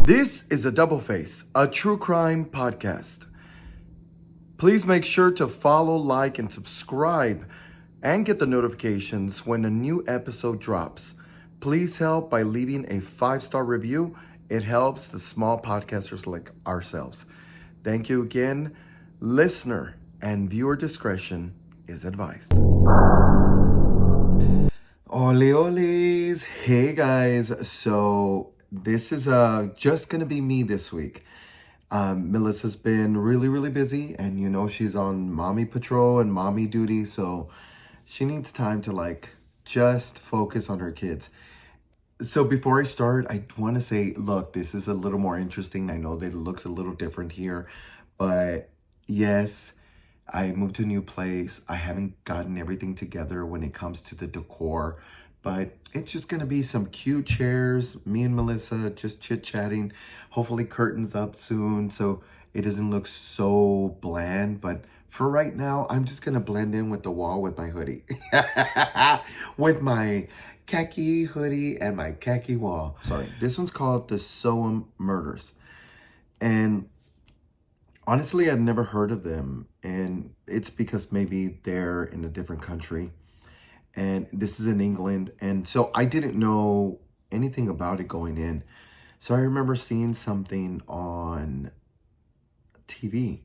This is a Double Face, a true crime podcast. Please make sure to follow, like, and subscribe and get the notifications when a new episode drops. Please help by leaving a 5-star review. It helps the small podcasters like ourselves. Thank you again. Listener and viewer discretion is advised. Ole oles. Hey guys. So this is just gonna be me this week. Melissa's been really busy, and she's on mommy patrol and mommy duty, so she needs time to just focus on her kids. So before I start, I want to say, look, this is a little more interesting. I know that it looks a little different here, but yes, I moved to a new place. I haven't gotten everything together when it comes to the decor, but it's just going to be some cute chairs, me and Melissa just chit-chatting, hopefully curtains up soon so it doesn't look so bland. But for right now, I'm just going to blend in with the wall with my hoodie. With my khaki hoodie and my khaki wall. Sorry, this one's called the Soham Murders. And honestly, I'd never heard of them, and it's because maybe they're in a different country, and this is in England, and so I didn't know anything about it going in. So I remember seeing something on TV,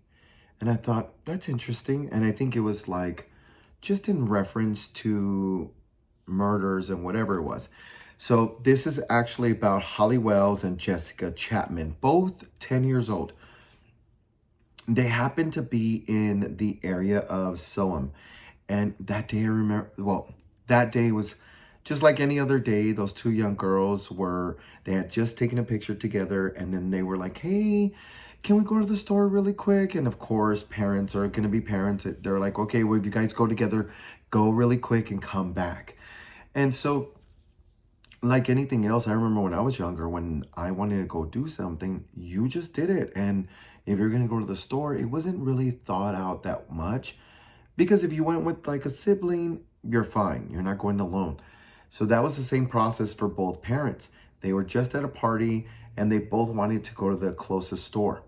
and I thought, that's interesting, and I think it was just in reference to murders and whatever it was. So this is actually about Holly Wells and Jessica Chapman, both 10 years old. They happened to be in the area of Soham. And that day I remember, that day was just like any other day. Those two young girls they had just taken a picture together, and then they were like, hey, can we go to the store really quick? And of course, parents are going to be parents. They're like, okay, well, if you guys go together, go really quick and come back. And so, like anything else, I remember when I was younger, when I wanted to go do something, you just did it. And if you're going to go to the store, it wasn't really thought out that much, because if you went with a sibling, you're fine. You're not going alone. So that was the same process for both parents. They were just at a party and they both wanted to go to the closest store.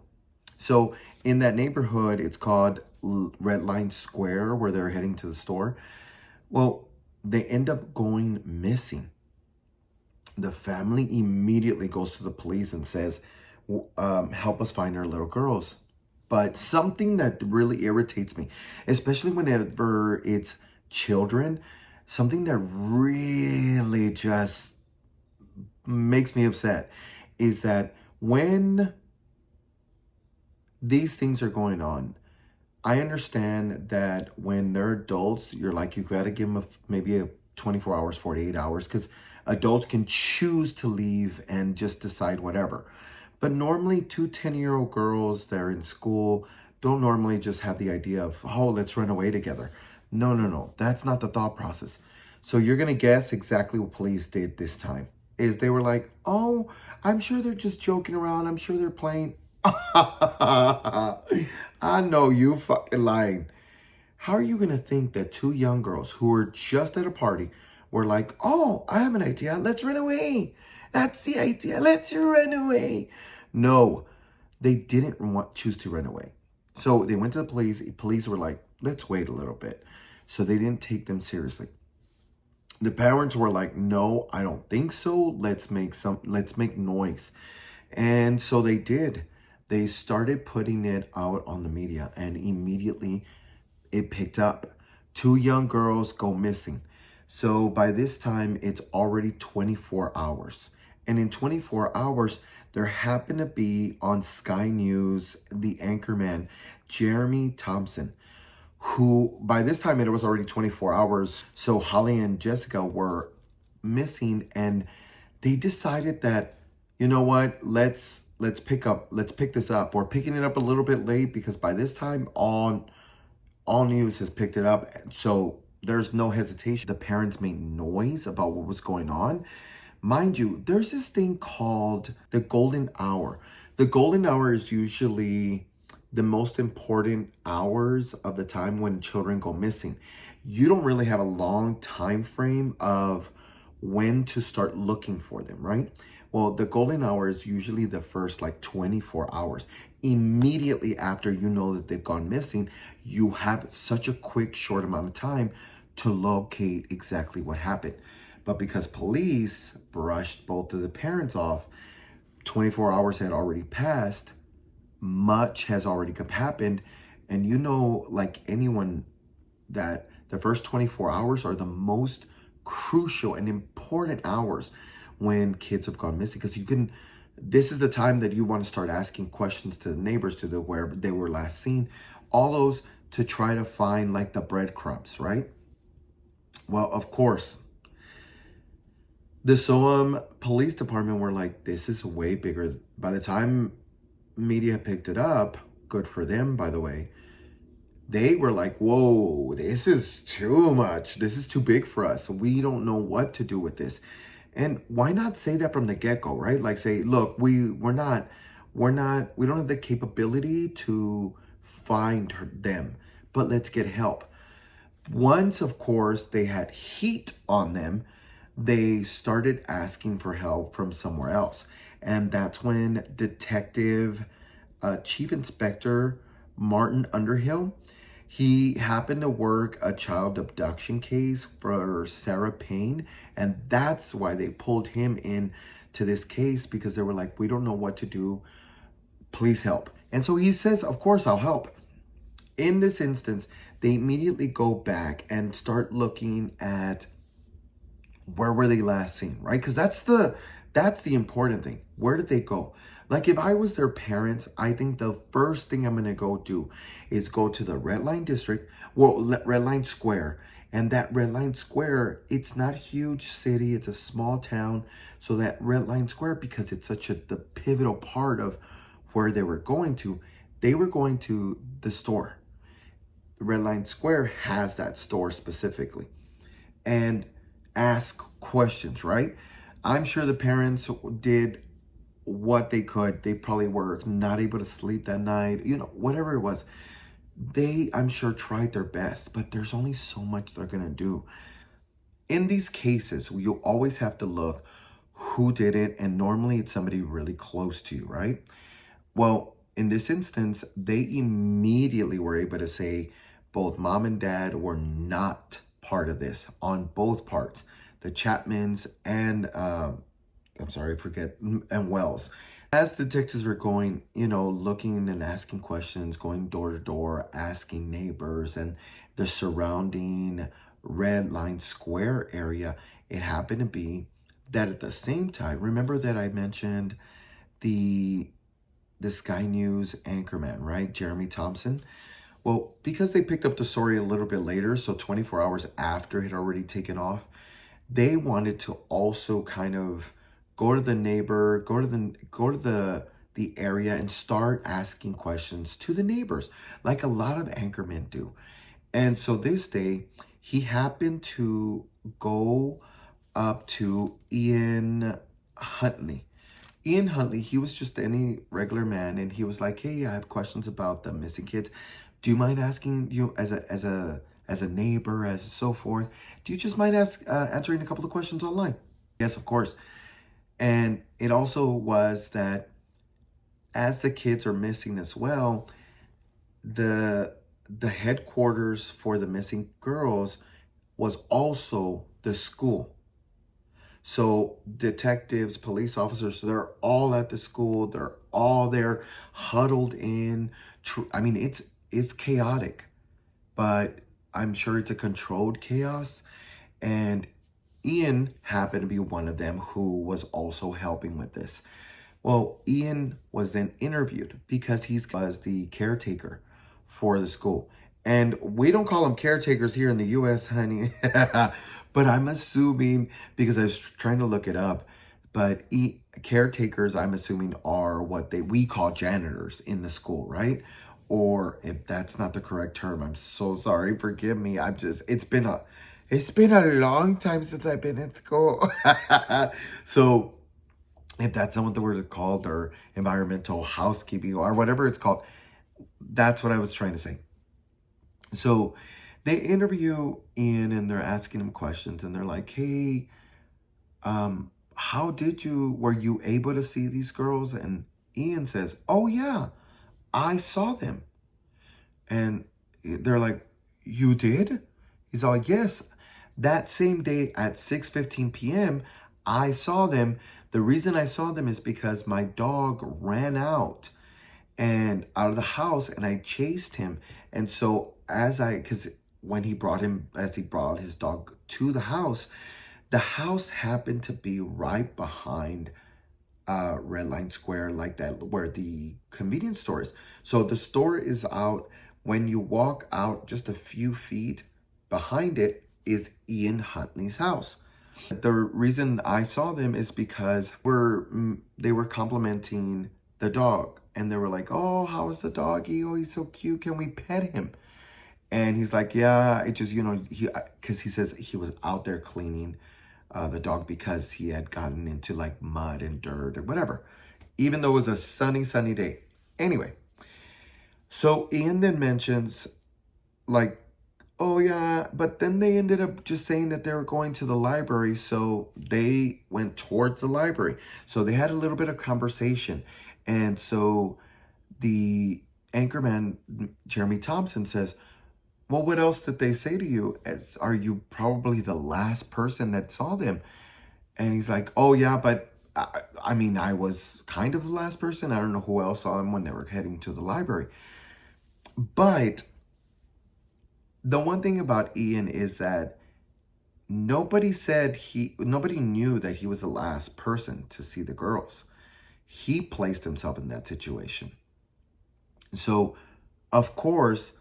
So in that neighborhood, it's called Red Line Square, where they're heading to the store. Well, they end up going missing. The family immediately goes to the police and says, help us find our little girls. But something that really irritates me, especially whenever it's children, something that really just makes me upset is that when these things are going on, I understand that when they're adults, you got to give them maybe a 24 hours, 48 hours, because adults can choose to leave and just decide whatever. But normally 2 10-year-old girls that are in school don't normally just have the idea of, oh, let's run away together. No. That's not the thought process. So you're going to guess exactly what police did this time. Is they were like, oh, I'm sure they're just joking around. I'm sure they're playing. I know you fucking lying. How are you going to think that 2 young girls who were just at a party were like, oh, I have an idea. Let's run away. That's the idea. Let's run away. No, they didn't choose to run away. So they went to the police. Police were like, let's wait a little bit. So they didn't take them seriously. The parents were like, no, I don't think so. Let's make noise. And so they did. They started putting it out on the media, and immediately it picked up. 2 young girls go missing. So by this time, it's already 24 hours. And in 24 hours, there happened to be on Sky News, the anchorman, Jeremy Thompson, who by this time it was already 24 hours. So Holly and Jessica were missing, and they decided that, you know what, let's pick this up. We're picking it up a little bit late because by this time all news has picked it up. So there's no hesitation. The parents made noise about what was going on. Mind you, there's this thing called the golden hour. The golden hour is usually the most important hours of the time when children go missing. You don't really have a long time frame of when to start looking for them, right? Well, the golden hour is usually the first like 24 hours. Immediately after you know that they've gone missing, you have such a quick, short amount of time to locate exactly what happened. But because police brushed both of the parents off, 24 hours had already passed, much has already happened. And you know, like anyone, that the first 24 hours are the most crucial and important hours when kids have gone missing, because this is the time that you want to start asking questions to the neighbors, to the where they were last seen, all those, to try to find like the breadcrumbs, right? Well, of course, the Soham Police Department were like, this is way bigger. By the time media picked it up, good for them, by the way, they were like, whoa, this is too much. This is too big for us. We don't know what to do with this. And why not say that from the get-go, right? Like say, look, we don't have the capability to find them, but let's get help. Once, of course, they had heat on them, they started asking for help from somewhere else. And that's when Chief Inspector Martin Underhill, he happened to work a child abduction case for Sarah Payne. And that's why they pulled him in to this case, because they were like, we don't know what to do. Please help. And so he says, of course, I'll help. In this instance, they immediately go back and start looking at where were they last seen, right? Because that's the important thing. Where did they go? Like if I was their parents, I think the first thing I'm going to go do is go to the Red Line District, Red Line Square. And that Red Line Square, it's not a huge city, it's a small town. So that Red Line Square, because it's such the pivotal part of where they were going to the store. The Red Line Square has that store specifically. And ask questions, right? I'm sure the parents did what they could. They probably were not able to sleep that night, whatever it was. They, I'm sure, tried their best, but there's only so much they're going to do. In these cases, you always have to look who did it, and normally it's somebody really close to you, right? Well, in this instance, they immediately were able to say both mom and dad were not part of this on both parts, the Chapmans and and Wells. As detectives were going, looking and asking questions, going door to door, asking neighbors and the surrounding Red Line Square area, it happened to be that at the same time, remember that I mentioned the Sky News anchorman, right? Jeremy Thompson. Well, because they picked up the story a little bit later, so 24 hours after it had already taken off, they wanted to also kind of go to the neighbor, go to the area and start asking questions to the neighbors, like a lot of anchormen do. And so this day, he happened to go up to Ian Huntley. Ian Huntley, he was just any regular man, and he was like, hey, I have questions about the missing kids. Do you mind asking, as a neighbor, as so forth, do you just mind answering a couple of questions online? Yes, of course. And it also was that as the kids are missing as well, the headquarters for the missing girls was also the school. So detectives, police officers, they're all at the school. They're all there huddled in. I mean, it's chaotic, but I'm sure it's a controlled chaos. And Ian happened to be one of them who was also helping with this. Well, Ian was then interviewed because he was the caretaker for the school. And we don't call them caretakers here in the U.S., honey. But I'm assuming, because I was trying to look it up, but caretakers, I'm assuming, are what we call janitors in the school, right? Or if that's not the correct term, I'm so sorry. Forgive me. It's been a long time since I've been in school. So if that's not what the word is called, or environmental housekeeping or whatever it's called, that's what I was trying to say. So they interview Ian and they're asking him questions and they're like, hey, were you able to see these girls? And Ian says, oh yeah, I saw them. And they're like, you did? He's all, yes. That same day at 6:15 p.m., I saw them. The reason I saw them is because my dog ran out of the house and I chased him. And so because when as he brought his dog to the house happened to be right behind Red Line Square, like that, where the convenience store is. So the store is out. When you walk out just a few feet behind it is Ian Huntley's house. The reason I saw them is because they were complimenting the dog, and they were like, "Oh, how is the doggy? Oh, he's so cute. Can we pet him?" And he's like, "Yeah, it just because he says he was out there cleaning the dog because he had gotten into like mud and dirt or whatever, even though it was a sunny day. Anyway, so Ian then mentions like, oh yeah, but then they ended up just saying that they were going to the library, so they went towards the library. So they had a little bit of conversation, and so the anchorman Jeremy Thompson says, well, what else did they say to you? Are you probably the last person that saw them? And he's like, oh yeah, but I mean, I was kind of the last person. I don't know who else saw them when they were heading to the library. But the one thing about Ian is that nobody knew that he was the last person to see the girls. He placed himself in that situation. So, of course,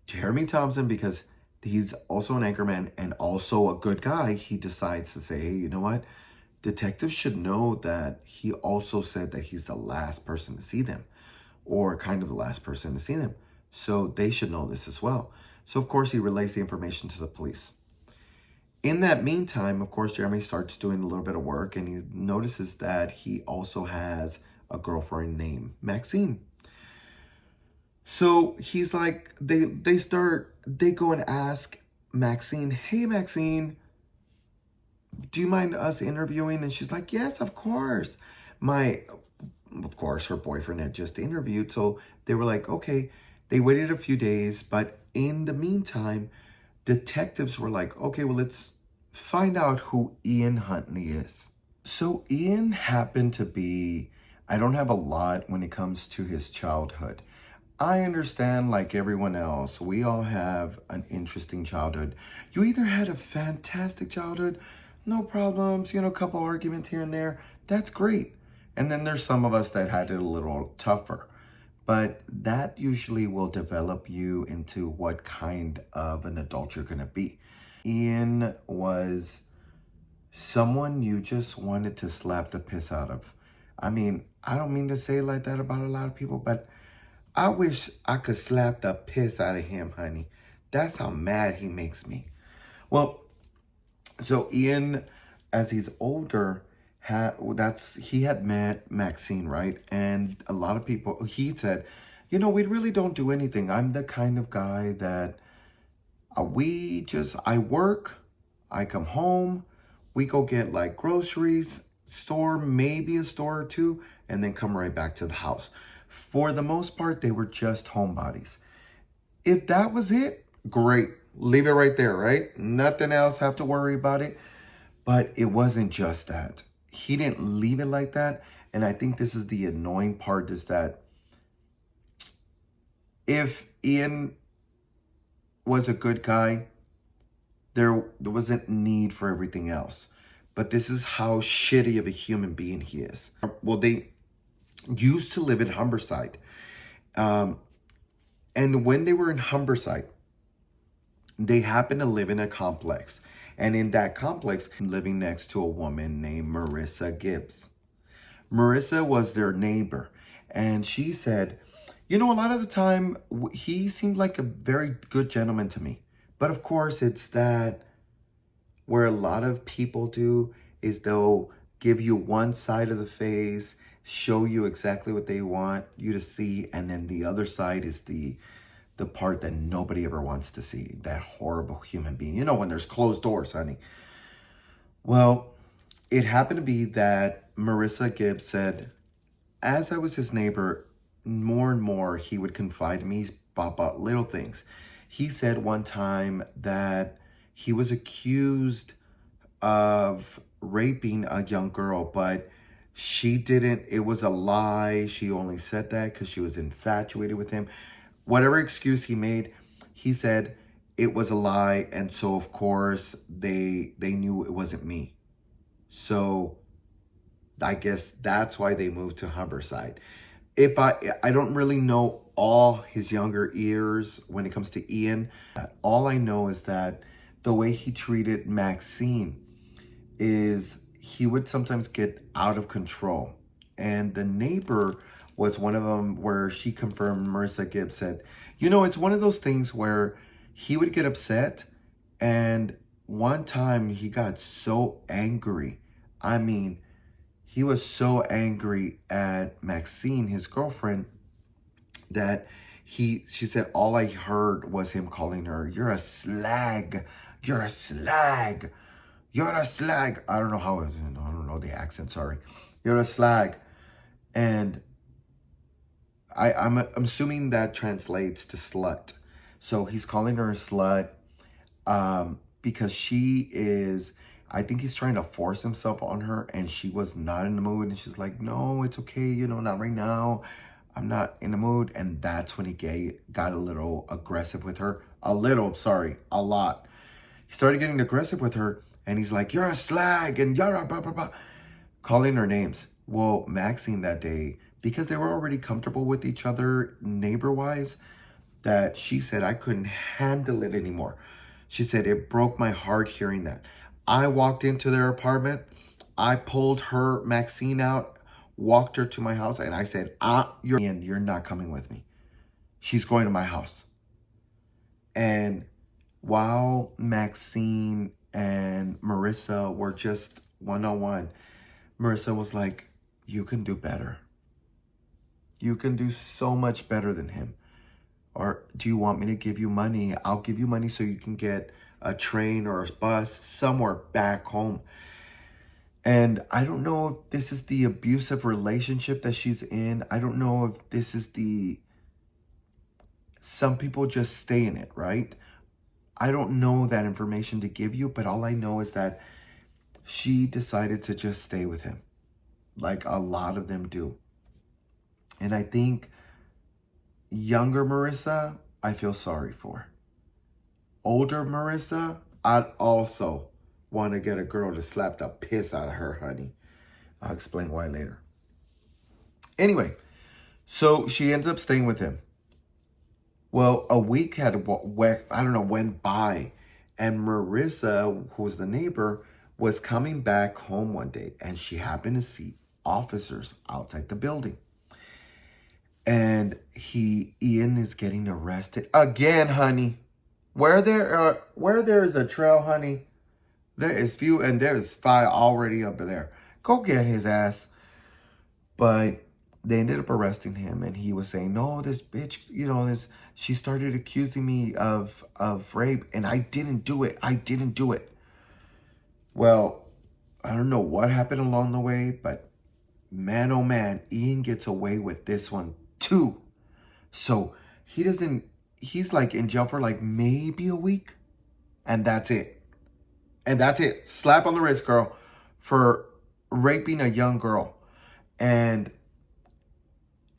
Jeremy Thompson, because he's also an anchorman and also a good guy, he decides to say, hey, you know what? Detectives should know that he also said that he's the last person to see them, or kind of the last person to see them. So they should know this as well. So, of course, he relays the information to the police. In that meantime, of course, Jeremy starts doing a little bit of work, and he notices that he also has a girlfriend named Maxine. So he's like, they go and ask Maxine, hey, Maxine, do you mind us interviewing? And she's like, yes, of course. Of course, her boyfriend had just interviewed. So they were like, okay. They waited a few days, but in the meantime, detectives were like, okay, well, let's find out who Ian Huntley is. So Ian happened to be, I don't have a lot when it comes to his childhood. I understand, like everyone else, we all have an interesting childhood. You either had a fantastic childhood, no problems, a couple arguments here and there. That's great. And then there's some of us that had it a little tougher. But that usually will develop you into what kind of an adult you're going to be. Ian was someone you just wanted to slap the piss out of. I mean, I don't mean to say like that about a lot of people, but I wish I could slap the piss out of him, honey. That's how mad he makes me. Well, so Ian, as he's older, he had met Maxine, right? And a lot of people, he said, we really don't do anything. I'm the kind of guy that I work, I come home, we go get like groceries, store, maybe a store or two, and then come right back to the house. For the most part, they were just homebodies. If that was it, great. Leave it right there, right? Nothing else, have to worry about it. But it wasn't just that. He didn't leave it like that. And I think this is the annoying part, is that if Ian was a good guy, there wasn't need for everything else. But this is how shitty of a human being he is. Well, they used to live in Humberside. And when they were in Humberside, they happened to live in a complex. And in that complex, living next to a woman named Marissa Gibbs. Marissa was their neighbor. And she said, a lot of the time, he seemed like a very good gentleman to me. But of course, it's that where a lot of people do is they'll give you one side of the face, show you exactly what they want you to see, and then the other side is the part that nobody ever wants to see, that horrible human being. When there's closed doors, honey. Well, It happened to be that Marissa Gibbs said, as I was his neighbor, more and more he would confide in me about little things. He said one time that he was accused of raping a young girl, but she didn't. It was a lie. She only said that because she was infatuated with him. Whatever excuse he made, he said it was a lie, and so of course they knew it wasn't me. So I guess that's why they moved to Humberside. If I don't really know all his younger years when it comes to Ian. All I know is that the way he treated Maxine is he would sometimes get out of control. And the neighbor was one of them where she confirmed, Marissa Gibbs said, it's one of those things where he would get upset. And one time he got so angry. I mean, he was so angry at Maxine, his girlfriend, that she said all I heard was him calling her, "You're a slag. You're a slag. You're a slag." I don't know how I don't know the accent, sorry. "You're a slag." And I'm assuming that translates to slut. So he's calling her a slut because she is, I think he's trying to force himself on her, and she was not in the mood. And she's like, "No, it's okay, not right now. I'm not in the mood." And that's when he got a little aggressive with her. A lot. He started getting aggressive with her, and he's like, "You're a slag," and you're a blah, blah, blah, calling her names. Well, Maxine that day, because they were already comfortable with each other neighbor-wise, that she said, I couldn't handle it anymore. She said, it broke my heart hearing that. I walked into their apartment. I pulled Maxine out, walked her to my house, and I said, you're not coming with me. She's going to my house. And while Maxine and Marissa were just one-on-one, Marissa was like, you can do better. You can do so much better than him. Or do you want me to give you money? I'll give you money so you can get a train or a bus somewhere back home. And I don't know if this is the abusive relationship that she's in. I don't know if this is some people just stay in it, right? I don't know that information to give you, but all I know is that she decided to just stay with him, like a lot of them do. And I think younger Marissa, I feel sorry for. Older Marissa, I'd also want to get a girl to slap the piss out of her, honey. I'll explain why later. Anyway, so she ends up staying with him. Well, a week went by, and Marissa, who was the neighbor, was coming back home one day, and she happened to see officers outside the building. And Ian is getting arrested again, honey. Where there is a trail, honey, there is few, and there is fire already up there. Go get his ass. But they ended up arresting him, and he was saying, "No, this bitch, she started accusing me of rape, and I didn't do it. I didn't do it." Well, I don't know what happened along the way, but man, oh man, Ian gets away with this one too. So he's like in jail for like maybe a week, and that's it. Slap on the wrist, girl, for raping a young girl. And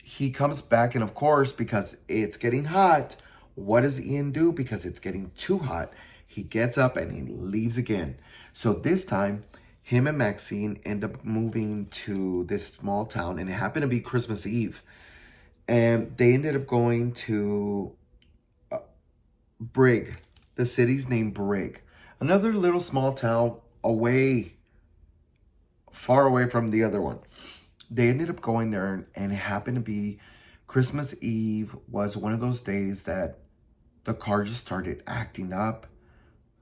he comes back, and of course, because it's getting hot, what does Ian do? Because it's getting too hot, he gets up and he leaves again. So this time, him and Maxine end up moving to this small town, and it happened to be Christmas Eve. And they ended up going to Brigg. The city's named Brigg. Another little small town far away from the other one. They ended up going there, and it happened to be Christmas Eve was one of those days that the car just started acting up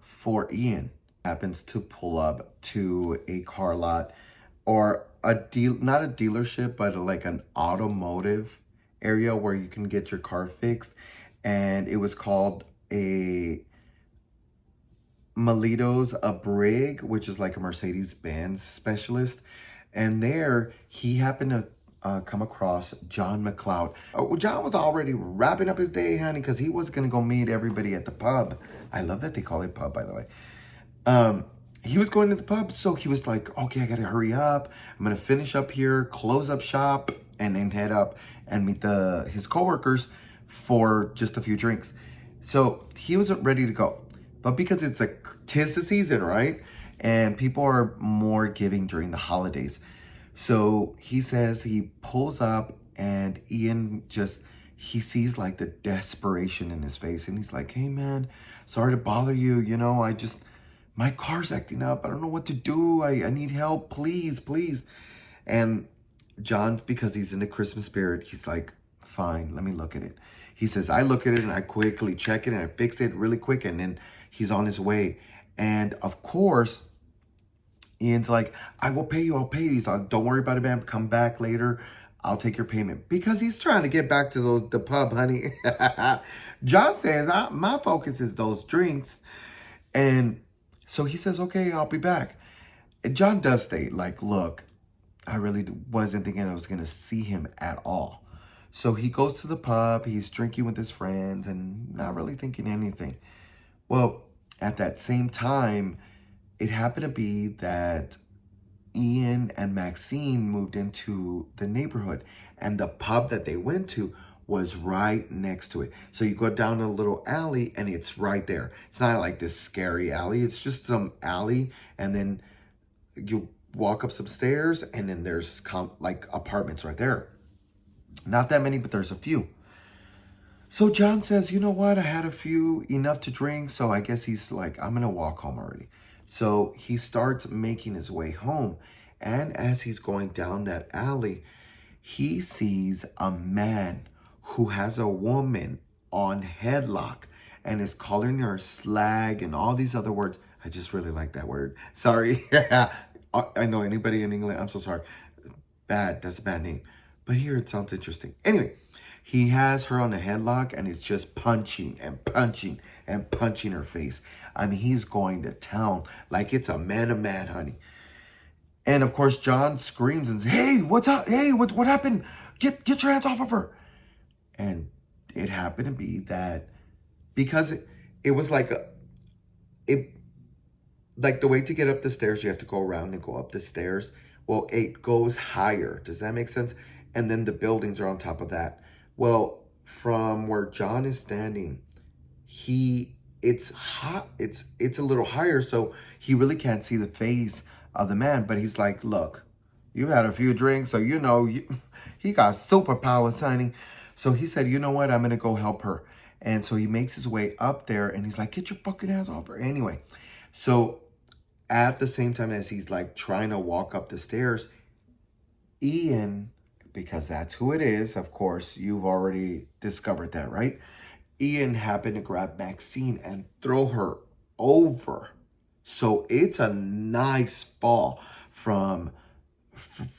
for Ian. Happens to pull up to a car lot or not a dealership, but like an automotive area where you can get your car fixed. And it was called a, Melito's a brig, which is like a Mercedes-Benz specialist. And there he happened to come across John McLeod. John was already wrapping up his day, honey, because he was going to go meet everybody at the pub. I love that they call it pub, by the way. He was going to the pub, so he was like, okay, I got to hurry up. I'm going to finish up here, close up shop, and then head up and meet his coworkers for just a few drinks. So he wasn't ready to go. But because it's like, 'tis the season, right? And people are more giving during the holidays. So he says he pulls up and Ian he sees like the desperation in his face. And he's like, hey man, sorry to bother you. You know, my car's acting up. I don't know what to do. I need help. Please, please. And John, because he's in the Christmas spirit, he's like, fine, let me look at it. He says, I look at it and I quickly check it and I fix it really quick. And then he's on his way. And of course, Ian's like, I will pay you. I'll pay you. He's like, don't worry about it, man. Come back later. I'll take your payment. Because he's trying to get back to the pub, honey. John says, my focus is those drinks. And so he says, okay, I'll be back. And John does state, like, look, I really wasn't thinking I was going to see him at all. So he goes to the pub. He's drinking with his friends and not really thinking anything. Well, at that same time, it happened to be that Ian and Maxine moved into the neighborhood, and the pub that they went to was right next to it. So you go down a little alley and it's right there. It's not like this scary alley. It's just some alley, and then you walk up some stairs and then there's like apartments right there. Not that many, but there's a few. So John says, you know what? I had a few, enough to drink. So I guess he's like, I'm going to walk home already. So he starts making his way home. And as he's going down that alley, he sees a man who has a woman on headlock and is calling her slag and all these other words. I just really like that word. Sorry. I know anybody in England. I'm so sorry. Bad. That's a bad name. But here it sounds interesting. Anyway, he has her on a headlock and is just punching and punching and punching her face. I mean, he's going to town like it's a man, honey. And of course, John screams and says, hey, what's up? Hey, what happened? Get your hands off of her. And it happened to be that because it was like like the way to get up the stairs, you have to go around and go up the stairs. Well, it goes higher. Does that make sense? And then the buildings are on top of that. Well, from where John is standing, it's hot. It's a little higher, so he really can't see the face of the man. But he's like, look, you had a few drinks, so you know he got superpowers, honey. So he said, you know what? I'm gonna go help her. And so he makes his way up there, and he's like, get your fucking hands off her. Anyway, so at the same time as he's like trying to walk up the stairs, Ian, because that's who it is, of course, you've already discovered that, right? Ian happened to grab Maxine and throw her over. So it's a nice fall from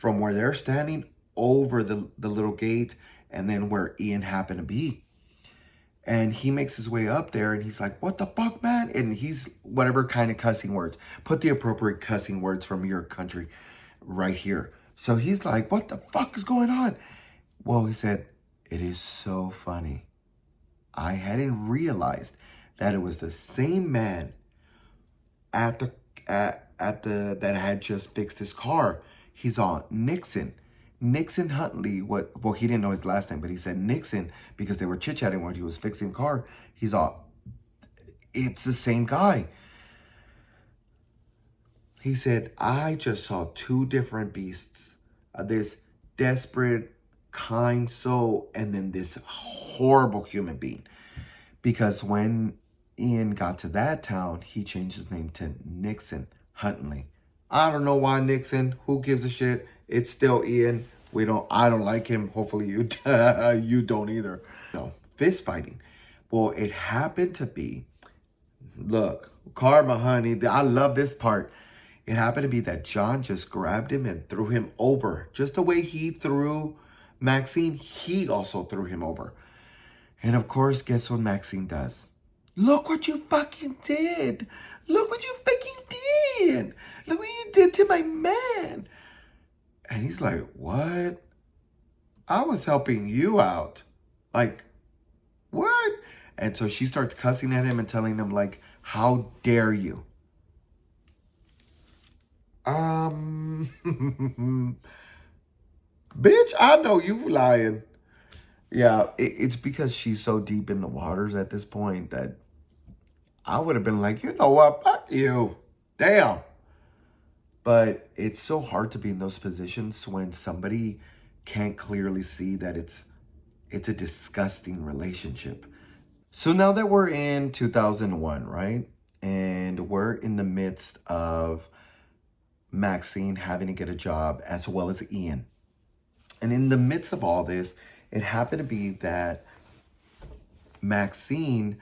where they're standing over the little gate and then where Ian happened to be. And he makes his way up there and he's like, what the fuck, man? And he's whatever kind of cussing words. Put the appropriate cussing words from your country right here. So he's like, what the fuck is going on? Well, he said, it is so funny. I hadn't realized that it was the same man that had just fixed his car. He's on Nixon Huntley. Well, he didn't know his last name, but he said Nixon because they were chit-chatting when he was fixing the car. He's all, it's the same guy. He said, I just saw two different beasts. This desperate, kind soul, and then this horrible human being. Because when Ian got to that town, he changed his name to Nixon Huntley. I don't know why Nixon. Who gives a shit? It's still Ian. I don't like him. Hopefully you you don't either. No, fist fighting. Well, it happened to be, look, karma, honey. I love this part. It happened to be that John just grabbed him and threw him over. Just the way he threw Maxine, he also threw him over. And of course, guess what Maxine does? Look what you fucking did. Look what you fucking did. Look what you did to my man. And he's like, what? I was helping you out. Like, what? And so she starts cussing at him and telling him, like, how dare you? Bitch, I know you lying. Yeah, it's because she's so deep in the waters at this point that I would have been like, you know what? Fuck you. Damn. But it's so hard to be in those positions when somebody can't clearly see that it's a disgusting relationship. So now that we're in 2001, right? And we're in the midst of Maxine having to get a job as well as Ian. And in the midst of all this, it happened to be that Maxine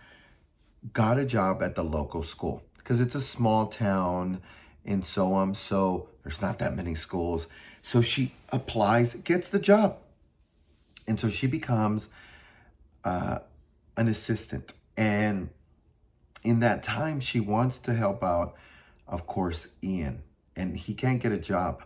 got a job at the local school because it's a small town in Soham, so there's not that many schools. So she applies, gets the job. And so she becomes an assistant. And in that time, she wants to help out, of course, Ian. And he can't get a job.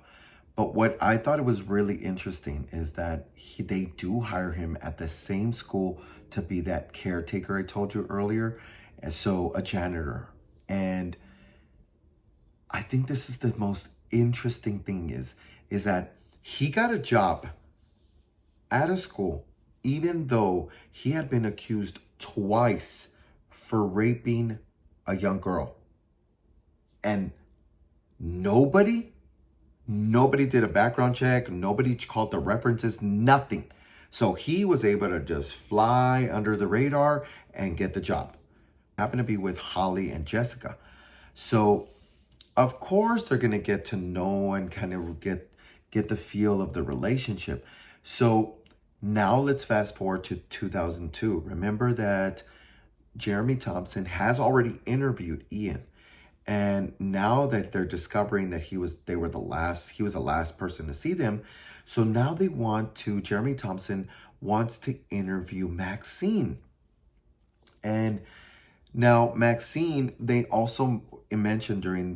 But what I thought it was really interesting is that they do hire him at the same school to be that caretaker I told you earlier. And so a janitor. And I think this is the most interesting thing is that he got a job at a school, even though he had been accused twice for raping a young girl. And nobody did a background check. Nobody called the references, nothing. So he was able to just fly under the radar and get the job. Happened to be with Holly and Jessica. So of course they're going to get to know and kind of get the feel of the relationship. So now let's fast forward to 2002. Remember that Jeremy Thompson has already interviewed Ian. And now that they're discovering that he was the last person to see them. So now Jeremy Thompson wants to interview Maxine. And now Maxine, Ian also mentioned during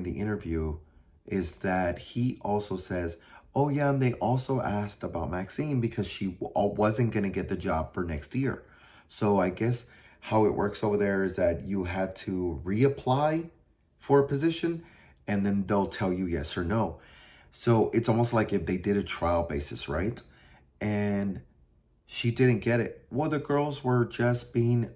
the interview is that he also says, oh yeah, and they also asked about Maxine because she wasn't going to get the job for next year. So I guess how it works over there is that you had to reapply for a position and then they'll tell you yes or no. So it's almost like if they did a trial basis, right? And she didn't get it. Well, the girls were just being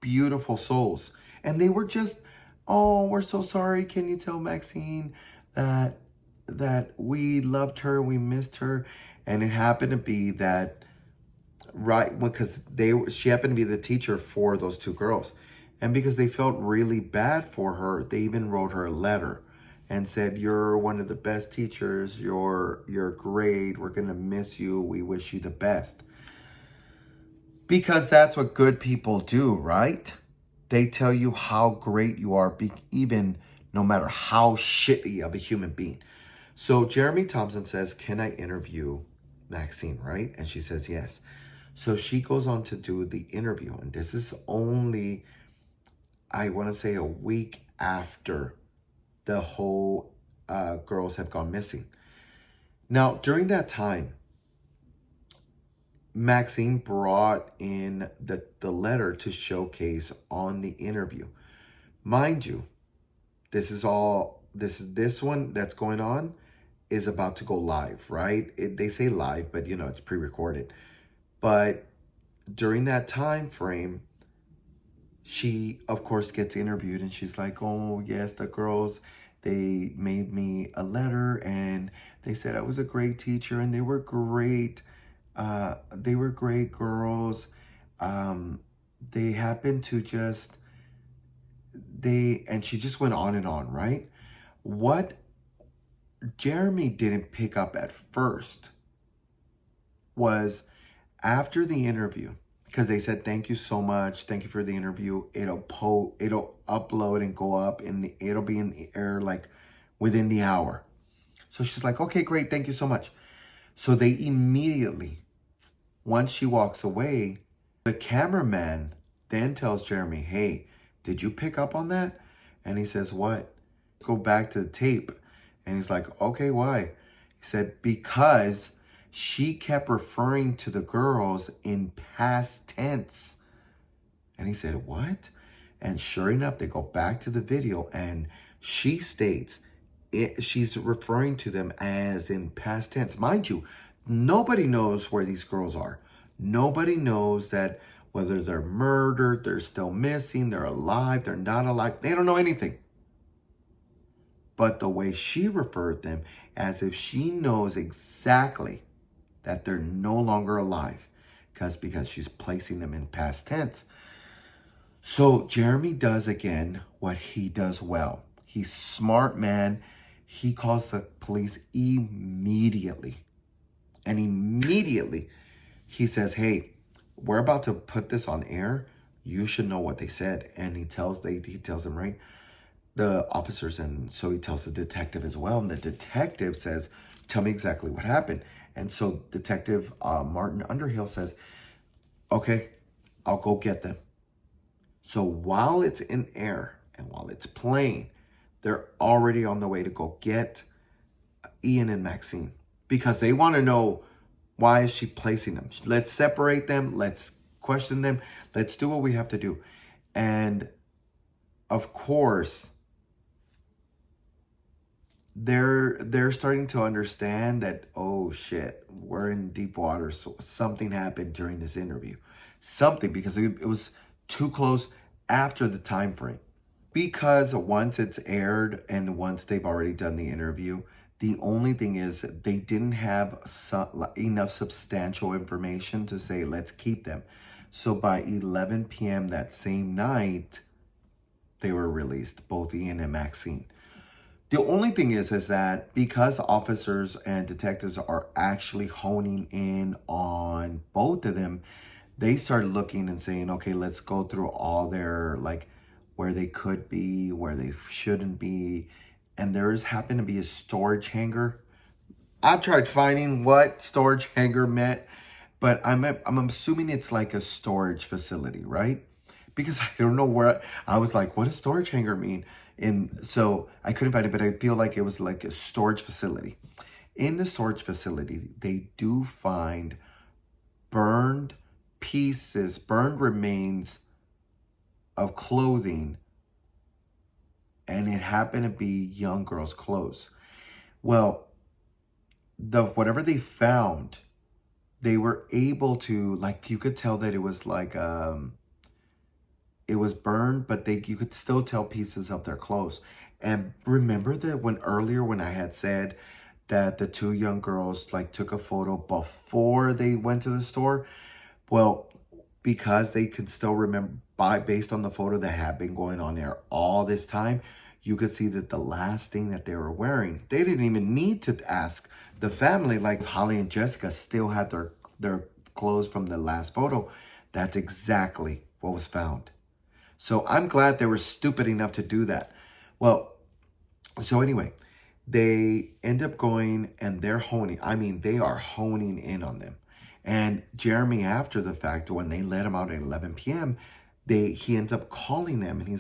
beautiful souls. And they were just, oh, we're so sorry. Can you tell Maxine that we loved her, we missed her? And it happened to be that right because she happened to be the teacher for those two girls, and because they felt really bad for her, they even wrote her a letter and said, you're one of the best teachers, you're great, we're gonna miss you, we wish you the best. Because that's what good people do, right? They tell you how great you are, even no matter how shitty of a human being. So Jeremy Thompson says, can I interview Maxine, right? And she says yes. So she goes on to do the interview. And this is only, I want to say, a week after the whole girls have gone missing. Now, during that time, Maxine brought in the letter to showcase on the interview. Mind you, this one that's going on is about to go live, right? They say live, but it's pre-recorded. But during that time frame, she, of course, gets interviewed and she's like, oh, yes, the girls, they made me a letter and they said I was a great teacher and they were great. They were great girls. They happened to just, and she just went on and on, right? What Jeremy didn't pick up at first was after the interview, because they said, thank you so much. Thank you for the interview. It'll upload and go up and it'll be in the air like within the hour. So she's like, okay, great. Thank you so much. So they immediately, once she walks away, The cameraman then tells Jeremy, hey, did you pick up on that? And he says, what? Go back to the tape. And he's like, okay, why? He said, because she kept referring to the girls in past tense. And he said, what? And sure enough, they go back to the video and she states, she's referring to them as in past tense. Mind you, nobody knows where these girls are. Nobody knows that whether they're murdered, they're still missing, they're alive, they're not alive. They don't know anything. But the way she referred them, as if she knows exactly that they're no longer alive, because she's placing them in past tense. So Jeremy does again what he does well. He's smart, man. He calls the police immediately. And immediately he says, hey, we're about to put this on air. You should know what they said. And he tells them, right, the officers, and so he tells the detective as well. And the detective says, tell me exactly what happened. And so Detective Martin Underhill says, okay, I'll go get them. So while it's in air and while it's playing, they're already on the way to go get Ian and Maxine because they want to know, why is she placing them? Let's separate them. Let's question them. Let's do what we have to do. And of course, they're starting to understand that, oh shit, we're in deep water. So something happened during this interview. Something, because it was too close after the time frame. Because once it's aired and once they've already done the interview, the only thing is they didn't have enough substantial information to say, let's keep them. So by 11 p.m. that same night, they were released, both Ian and Maxine. The only thing is that because officers and detectives are actually honing in on both of them, they started looking and saying, okay, let's go through all their, like, where they could be, where they shouldn't be. And there's happened to be a storage hangar. I tried finding what storage hangar meant, but I'm assuming it's like a storage facility, right? Because I don't know where, I was like, what does storage hangar mean? And so I couldn't find it, but I feel like it was like a storage facility. In the storage facility, they do find burned pieces, burned remains of clothing, and it happened to be young girls' clothes. Well, whatever they found, they were able to, like, you could tell that it was like it was burned, but you could still tell pieces of their clothes. And remember that earlier when I had said that the two young girls like took a photo before they went to the store? Well, because they could still remember, based on the photo that had been going on there all this time, you could see that the last thing that they were wearing, they didn't even need to ask the family. Like Holly and Jessica still had their clothes from the last photo. That's exactly what was found. So I'm glad they were stupid enough to do that. Well, so anyway, they end up going and they are honing in on them. And Jeremy, after the fact, when they let him out at 11 p.m., he ends up calling them, and he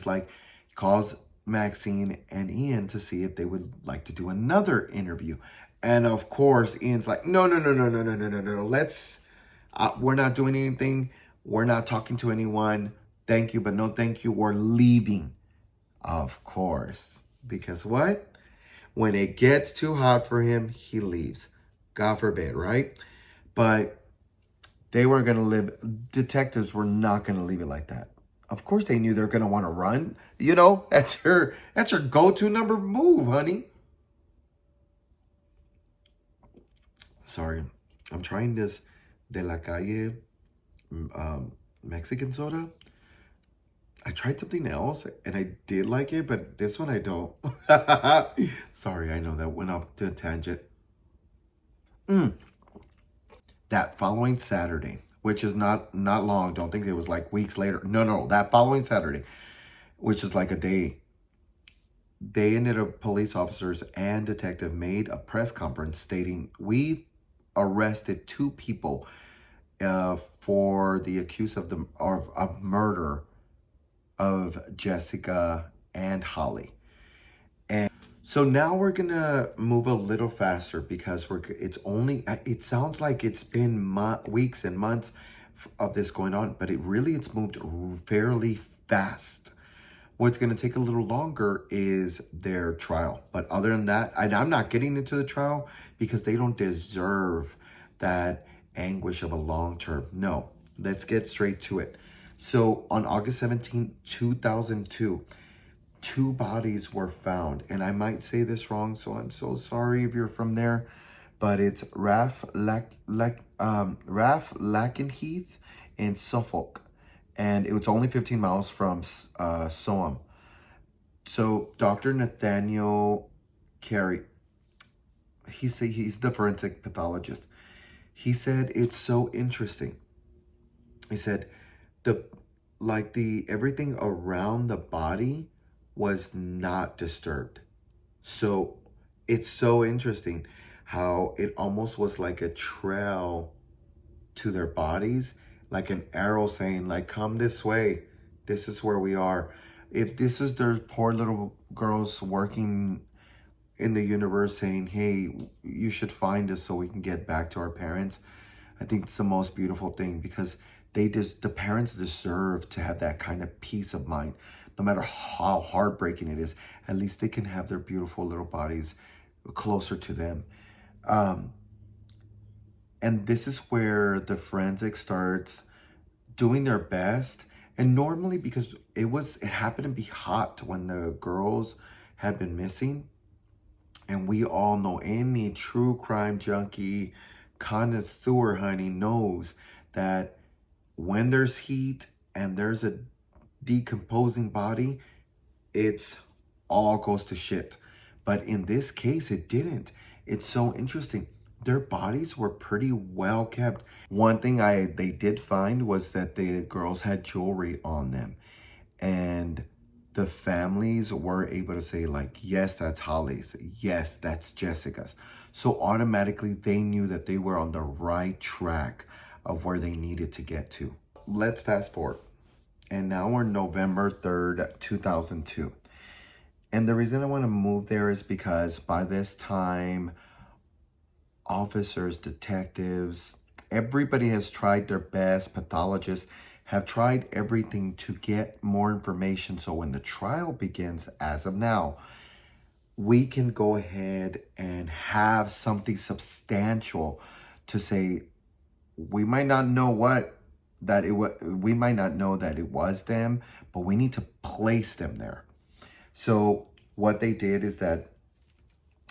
calls Maxine and Ian to see if they would like to do another interview. And of course, Ian's like, no, let's, we're not doing anything. We're not talking to anyone. Thank you, but no thank you. We're leaving. Of course. Because what? When it gets too hot for him, he leaves. God forbid, right? But they weren't going to live. Detectives were not going to leave it like that. Of course, they knew they're going to want to run. You know, that's her go-to number move, honey. Sorry, I'm trying this De La Calle Mexican soda. I tried something else and I did like it, but this one I don't. Sorry, I know that went off to a tangent. That following Saturday, which is not long, don't think it was like weeks later. No, that following Saturday, which is like a day, they ended up, police officers and detective made a press conference stating, we've arrested 2 people for the accused of murder of Jessica and Holly. And so now we're gonna move a little faster because it sounds like it's been weeks and months of this going on, but it's moved fairly fast. What's going to take a little longer is their trial. But other than that, I'm not getting into the trial because they don't deserve that anguish of a long term. No, let's get straight to it. So on August 17, 2002, two bodies were found. And I might say this wrong, so I'm so sorry if you're from there. But it's Ralph Lakenheath in Suffolk. And it was only 15 miles from Soham. So Dr. Nathaniel Carey, he's the forensic pathologist. He said it's so interesting. He said everything around the body was not disturbed. So it's so interesting how it almost was like a trail to their bodies, like an arrow saying, like, come this way. This is where we are. If this is their poor little girls working in the universe saying, hey, you should find us so we can get back to our parents, I think it's the most beautiful thing because the parents deserve to have that kind of peace of mind. No matter how heartbreaking it is, at least they can have their beautiful little bodies closer to them. And this is where the forensic starts doing their best. And normally, because it happened to be hot when the girls had been missing. And we all know, any true crime junkie connoisseur, honey, knows that when there's heat and there's a decomposing body, it's all goes to shit. But in this case, it didn't. It's so interesting. Their bodies were pretty well kept. One thing they did find was that the girls had jewelry on them. And the families were able to say, like, yes, that's Holly's. Yes, that's Jessica's. So automatically they knew that they were on the right track of where they needed to get to. Let's fast forward. And now we're November 3rd, 2002. And the reason I want to move there is because by this time, officers, detectives, everybody has tried their best. Pathologists have tried everything to get more information. So when the trial begins, as of now, we can go ahead and have something substantial to say. We might not know we might not know that it was them, but we need to place them there. So what they did is that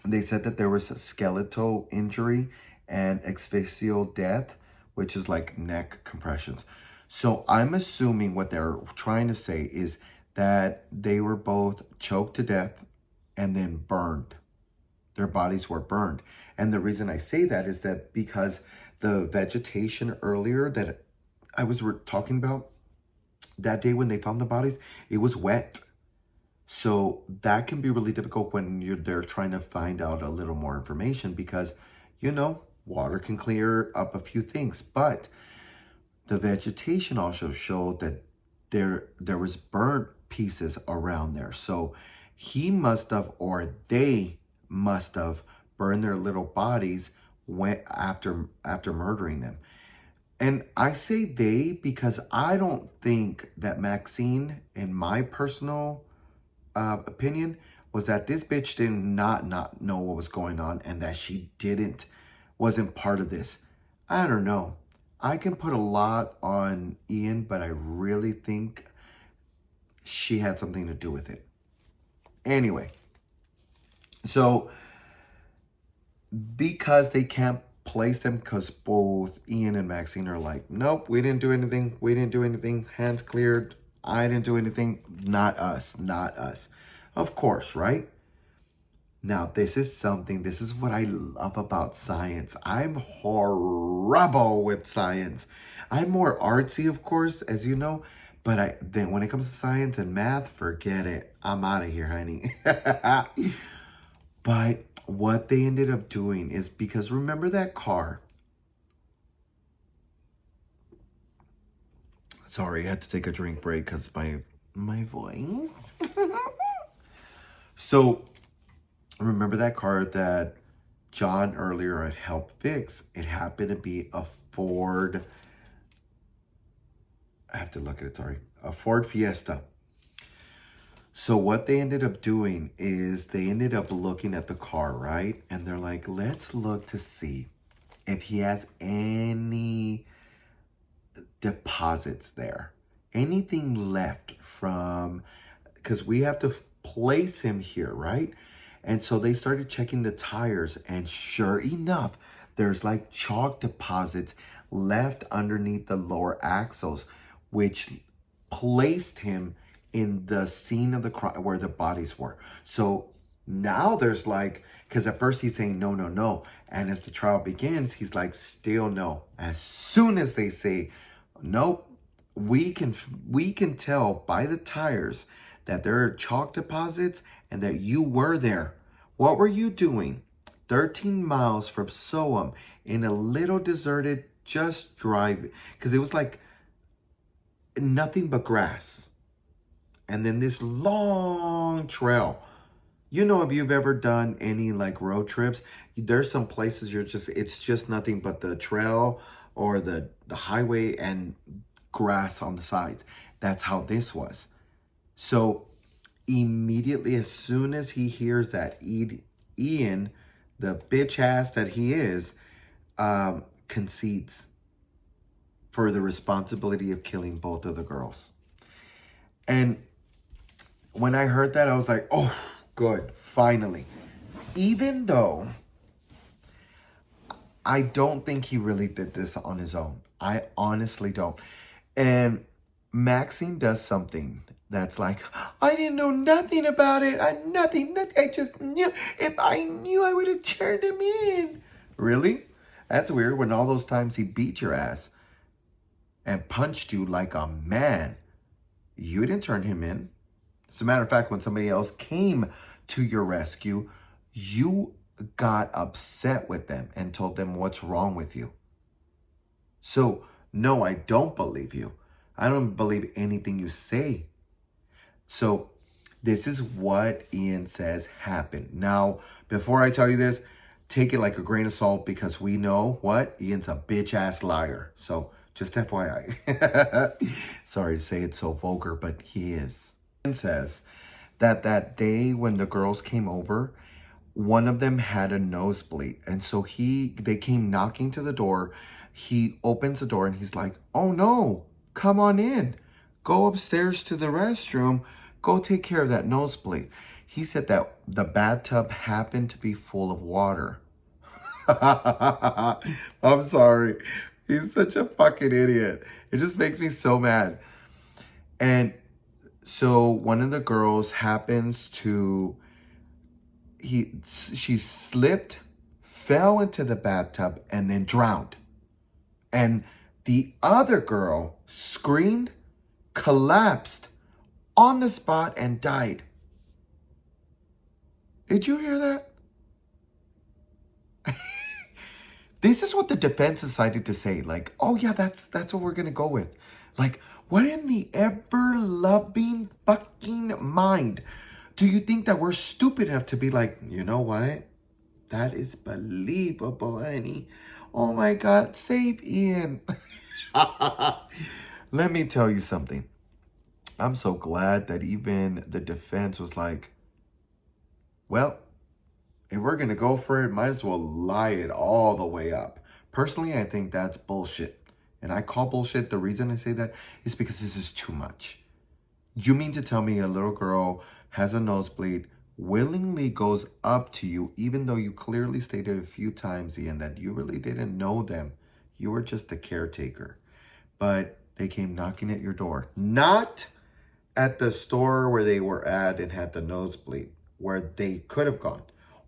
they said that there was a skeletal injury and asphyxial death, which is like neck compressions. So I'm assuming what they're trying to say is that they were both choked to death and then burned. Their bodies were burned. And the reason I say that is that because the vegetation earlier that I was talking about, that day when they found the bodies, it was wet. So that can be really difficult when you're there trying to find out a little more information because, water can clear up a few things. But the vegetation also showed that there was burnt pieces around there. So he must have, or they must have burned their little bodies after murdering them. And I say they because I don't think that Maxine, in my personal opinion, was that this bitch did not know what was going on and that she wasn't part of this. I don't know. I can put a lot on Ian, but I really think she had something to do with it. Anyway, so because they can't place them because both Ian and Maxine are like, nope, we didn't do anything, hands cleared, I didn't do anything, not us. Of course, right? Now, this is what I love about science. I'm horrible with science. I'm more artsy, of course, as you know, but then when it comes to science and math, forget it. I'm out of here, honey. But what they ended up doing is, because remember that car? Sorry, I had to take a drink break because my voice. So remember that car that John earlier had helped fix? It happened to be a Ford. I have to look at it, sorry. A Ford Fiesta. So what they ended up doing is they ended up looking at the car, right? And they're like, let's look to see if he has any deposits there. Anything left from, because we have to place him here, right? And so they started checking the tires, and sure enough, there's like chalk deposits left underneath the lower axles, which placed him in the scene of the crime where the bodies were. So now there's like, because at first he's saying no, no, no. And as the trial begins, he's like, still no. As soon as they say, nope, we can tell by the tires that there are chalk deposits and that you were there. What were you doing? 13 miles from Soham in a little deserted, just drive, because it was like nothing but grass. And then this long trail. You know, if you've ever done any like road trips, there's some places it's just nothing but the trail or the highway and grass on the sides. That's how this was. So immediately, as soon as he hears that, Ian, the bitch ass that he is, concedes for the responsibility of killing both of the girls. And when I heard that, I was like, oh, good, finally. Even though I don't think he really did this on his own. I honestly don't. And Maxine does something that's like, I didn't know nothing about it. Nothing. I just knew. If I knew, I would have turned him in. Really? That's weird. When all those times he beat your ass and punched you like a man, you didn't turn him in. As a matter of fact, when somebody else came to your rescue, you got upset with them and told them what's wrong with you. So, no, I don't believe you. I don't believe anything you say. So, this is what Ian says happened. Now, before I tell you this, take it like a grain of salt because we know what? Ian's a bitch-ass liar. So, just FYI. Sorry to say it's so vulgar, but he is. Ian says that day when the girls came over, one of them had a nosebleed. And so they came knocking to the door. He opens the door and he's like, oh no, come on in. Go upstairs to the restroom. Go take care of that nosebleed. He said that the bathtub happened to be full of water. I'm sorry. He's such a fucking idiot. It just makes me so mad. And so one of the girls happens to, she slipped, fell into the bathtub, and then drowned. And the other girl screamed, collapsed on the spot, and died. Did you hear that? This is what the defense decided to say. Like, oh yeah, that's what we're going to go with. Like, what in the ever-loving fucking mind do you think that we're stupid enough to be like, you know what? That is believable, honey. Oh my God, save Ian. Let me tell you something. I'm so glad that even the defense was like, well, if we're going to go for it, might as well lie it all the way up. Personally, I think that's bullshit. And I call bullshit. The reason I say that is because this is too much. You mean to tell me a little girl has a nosebleed, willingly goes up to you, even though you clearly stated a few times, Ian, that you really didn't know them. You were just a caretaker. But they came knocking at your door. Not at the store where they were at and had the nosebleed, where they could have gone,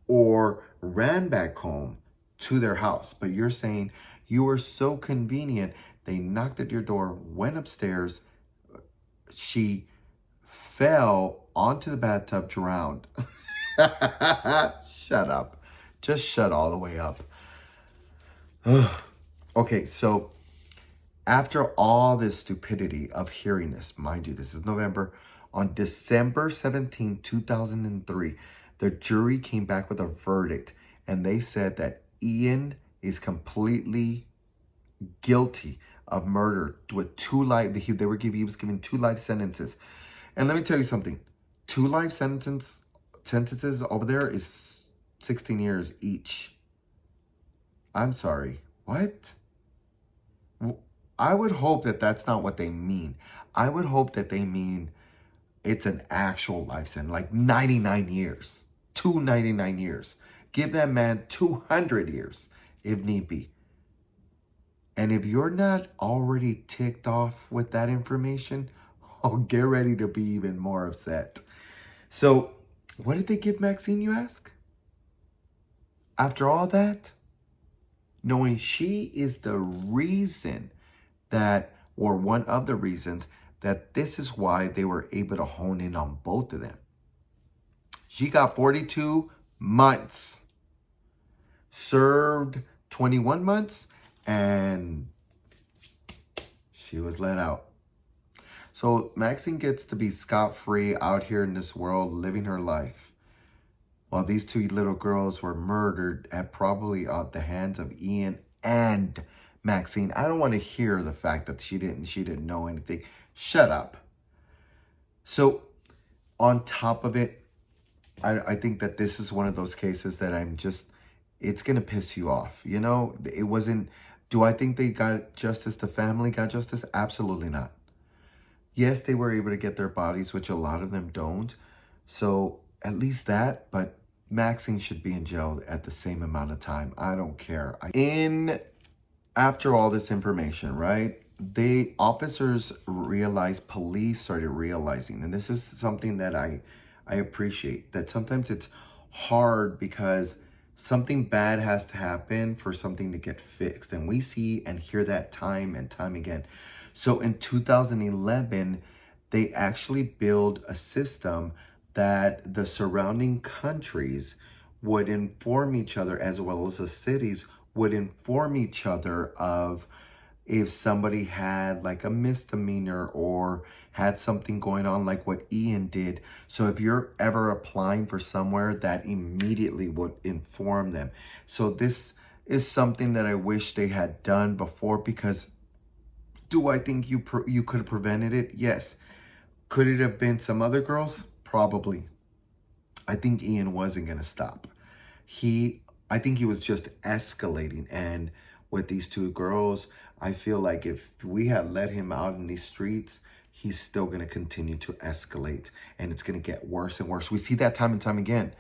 or ran back home to their house. But you're saying you were so convenient, they knocked at your door, went upstairs, she fell onto the bathtub, drowned. Shut up. Just shut all the way up. Okay, so After all this stupidity of hearing this, mind you, this is November, on December 17, 2003, the jury came back with a verdict, and they said that Ian is completely guilty of murder with he was given 2 life sentences. And let me tell you something. 2 life sentences over there is 16 years each. I'm sorry. What? I would hope that that's not what they mean. I would hope that they mean it's an actual life sentence, like 99 years. 299 years. Give that man 200 years if need be. And if you're not already ticked off with that information, oh, get ready to be even more upset. So, what did they give Maxine, you ask? After all that, knowing she is the reason that, or one of the reasons, that this is why they were able to hone in on both of them. She got 42 months, served 21 months, and she was let out. So Maxine gets to be scot-free out here in this world, living her life, while these 2 little girls were murdered at probably at the hands of Ian and Maxine. I don't want to hear the fact that she didn't know anything. Shut up. So on top of it, I think that this is one of those cases that it's going to piss you off. You know, it wasn't, do I think they got justice? The family got justice? Absolutely not. Yes, they were able to get their bodies, which a lot of them don't. So at least that, but Maxine should be in jail at the same amount of time. I don't care. After all this information, right? Officers realized, police started realizing, and this is something that I appreciate, that sometimes it's hard because something bad has to happen for something to get fixed. And we see and hear that time and time again. So in 2011, they actually built a system that the surrounding countries would inform each other, as well as the cities would inform each other of if somebody had like a misdemeanor or had something going on like what Ian did. So if you're ever applying for somewhere, that immediately would inform them. So this is something that I wish they had done before, because do I think you could have prevented it? Yes. Could it have been some other girls? Probably. I think Ian wasn't going to stop. I think he was just escalating. And with these 2 girls, I feel like if we had let him out in these streets, he's still going to continue to escalate. And it's going to get worse and worse. We see that time and time again.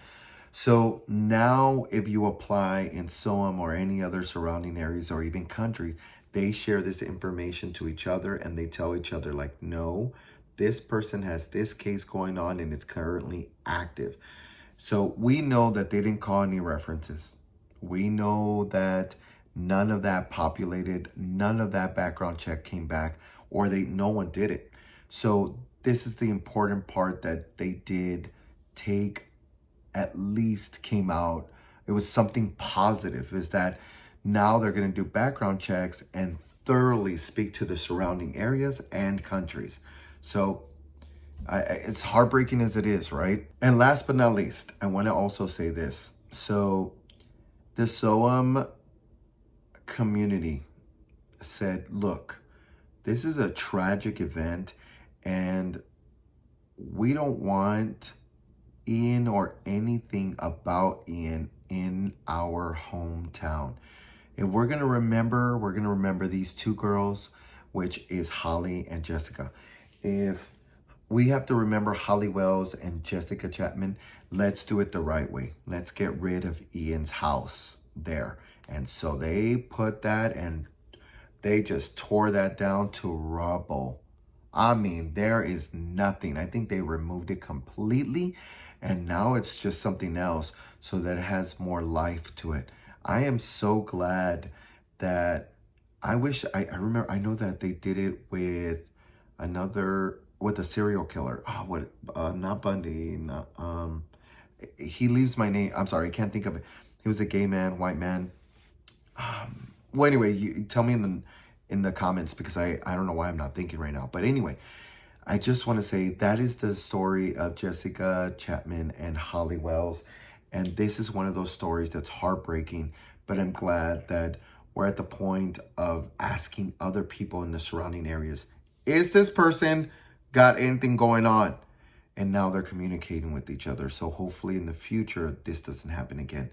So now if you apply in Soham or any other surrounding areas or even country, they share this information to each other and they tell each other like, no, this person has this case going on and it's currently active. So we know that they didn't call any references. We know that none of that populated, none of that background check came back, or no one did it. So this is the important part that they did take, at least came out. It was something positive, is that now they're going to do background checks and thoroughly speak to the surrounding areas and countries. So it's heartbreaking as it is, right? And last but not least, I want to also say this. So the Soham community said, look, this is a tragic event and we don't want Ian or anything about Ian in our hometown. If we're going to remember these 2 girls, which is Holly and Jessica. If we have to remember Holly Wells and Jessica Chapman, let's do it the right way. Let's get rid of Ian's house there. And so they put that and they just tore that down to rubble. I mean, there is nothing. I think they removed it completely and now it's just something else so that it has more life to it. I am so glad that I know that they did it with with a serial killer. Not Bundy. He leaves my name. I'm sorry, I can't think of it. He was a gay man, white man. Well, anyway, you tell me in the comments because I don't know why I'm not thinking right now. But anyway, I just want to say that is the story of Jessica Chapman and Holly Wells. And this is one of those stories that's heartbreaking, but I'm glad that we're at the point of asking other people in the surrounding areas, is this person got anything going on? And now they're communicating with each other. So hopefully in the future, this doesn't happen again.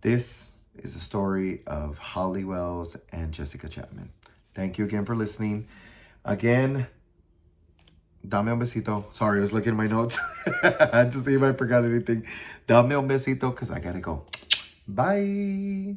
This is the story of Holly Wells and Jessica Chapman. Thank you again for listening. Again, dame un besito. Sorry, I was looking at my notes. I had to see if I forgot anything. Dame un besito because I gotta go. Bye.